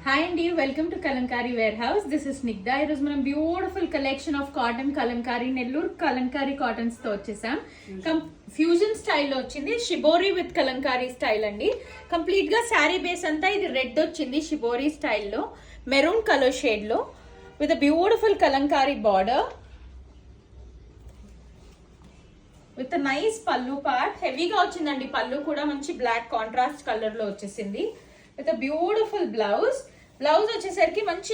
Hi అండి, welcome to Kalamkari warehouse. This is Snigdha. ఈరోజు మనం beautiful collection of cotton Kalamkari, Nellore Kalamkari cottons తో వచ్చేసాం. ఫ్యూజన్ స్టైల్లో వచ్చింది, షిబోరి విత్ కలంకారీ స్టైల్ అండి. కంప్లీట్ గా శారీ బేస్ అంతా ఇది రెడ్ వచ్చింది, షిబోరి స్టైల్లో మెరూన్ కలర్ షేడ్ లో with beautiful Kalamkari border with nice pallu part. హెవీగా వచ్చిందండి పల్లు కూడా, మంచి బ్లాక్ కాంట్రాస్ట్ కలర్ లో వచ్చేసింది విత్ బ్యూటిఫుల్ బ్లౌజ్. బ్లౌజ్ వచ్చేసరికి మంచి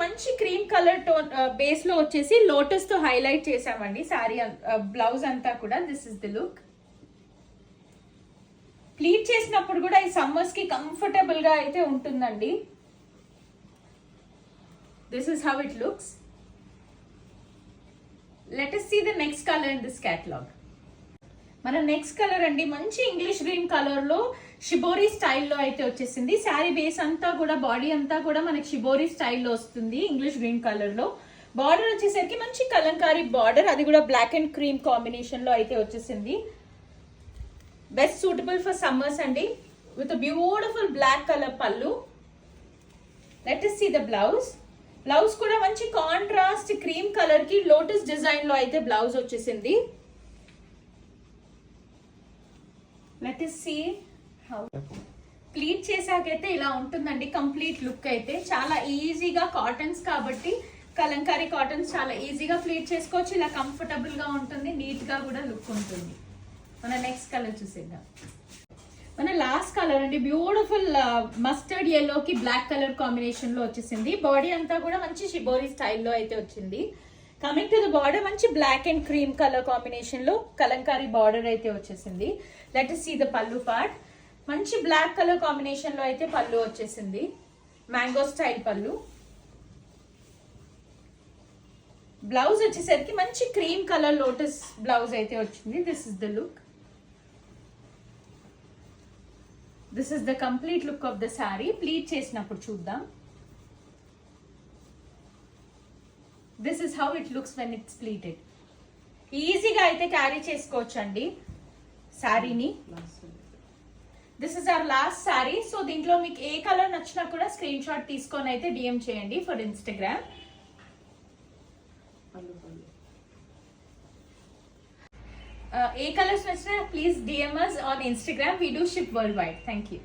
మంచి క్రీమ్ కలర్ టోన్ బేస్ లో వచ్చేసి లోటస్ తో హైలైట్ చేసామండి సారీ బ్లౌజ్ అంతా కూడా. This is the look. Pleat చేసినప్పుడు కూడా ఈ సమ్మర్స్ కి కంఫర్టబుల్ గా అయితే ఉంటుందండి. This is how it looks. Let us see the next color in this catalog. మన నెక్స్ట్ కలర్ అండి, మంచి ఇంగ్లీష్ గ్రీన్ కలర్ లో షిబోరి స్టైల్లో అయితే వచ్చేసింది. శారీ బేస్ అంతా కూడా, బాడీ అంతా కూడా మనకి షిబోరి స్టైల్లో వస్తుంది ఇంగ్లీష్ గ్రీన్ కలర్ లో. బార్డర్ వచ్చేసరికి మంచి కలంకారీ బార్డర్, అది కూడా బ్లాక్ అండ్ క్రీమ్ కాంబినేషన్ లో అయితే వచ్చేసింది. బెస్ట్ సూటబుల్ ఫర్ సమ్మర్స్ అండి, విత్ బ్యూటిఫుల్ బ్లాక్ కలర్ పళ్ళు. Let us see the blouse. Blouse కూడా మంచి కాంట్రాస్ట్ క్రీమ్ కలర్ కి లోటస్ డిజైన్ లో అయితే బ్లౌజ్ వచ్చేసింది. Let us see how pleat చేసాకైతే ఇలా ఉంటుందండి కంప్లీట్ లుక్ అయితే. చాలా ఈజీగా కాటన్స్ కాబట్టి, కలంకారీ కాటన్స్ చాలా ఈజీగా ప్లీట్ చేసుకోవచ్చు. ఇలా కంఫర్టబుల్ గా ఉంటుంది, నీట్ గా కూడా లుక్ ఉంటుంది. మన నెక్స్ట్ కలర్ చూసేద్దాం. మన లాస్ట్ కలర్ అండి, బ్యూటిఫుల్ మస్టర్డ్ ఎల్లో కి బ్లాక్ కలర్ కాంబినేషన్ లో వచ్చేసింది. బాడీ అంతా కూడా మంచి షిబోరి స్టైల్లో అయితే వచ్చింది. కమింగ్ టు ద బార్డర్, మంచి black and cream colour combination లో కలంకారీ బార్డర్ అయితే వచ్చేసింది. Let us see the pallu part. మంచి బ్లాక్ కలర్ కాంబినేషన్ లో అయితే పళ్ళు వచ్చేసింది, మ్యాంగో స్టైల్ పళ్ళు. బ్లౌజ్ వచ్చేసరికి మంచి క్రీమ్ కలర్ లోటస్ బ్లౌజ్ అయితే వచ్చింది. This is the look. This is the complete look of the sari. Pleat చేసినప్పుడు చూద్దాం. This is how it looks when it's pleated. ఈజీగా అయితే క్యారీ చేసుకోవచ్చు అండి శారీని. This is our last sari. So దీంట్లో మీకు ఏ కలర్ నచ్చినా కూడా స్క్రీన్ షాట్ తీసుకొని అయితే డిఎం చేయండి ఫర్ ఇన్స్టాగ్రామ్. ఏ కలర్స్ నచ్చినా please DM us on Instagram. We do ship worldwide. Thank you.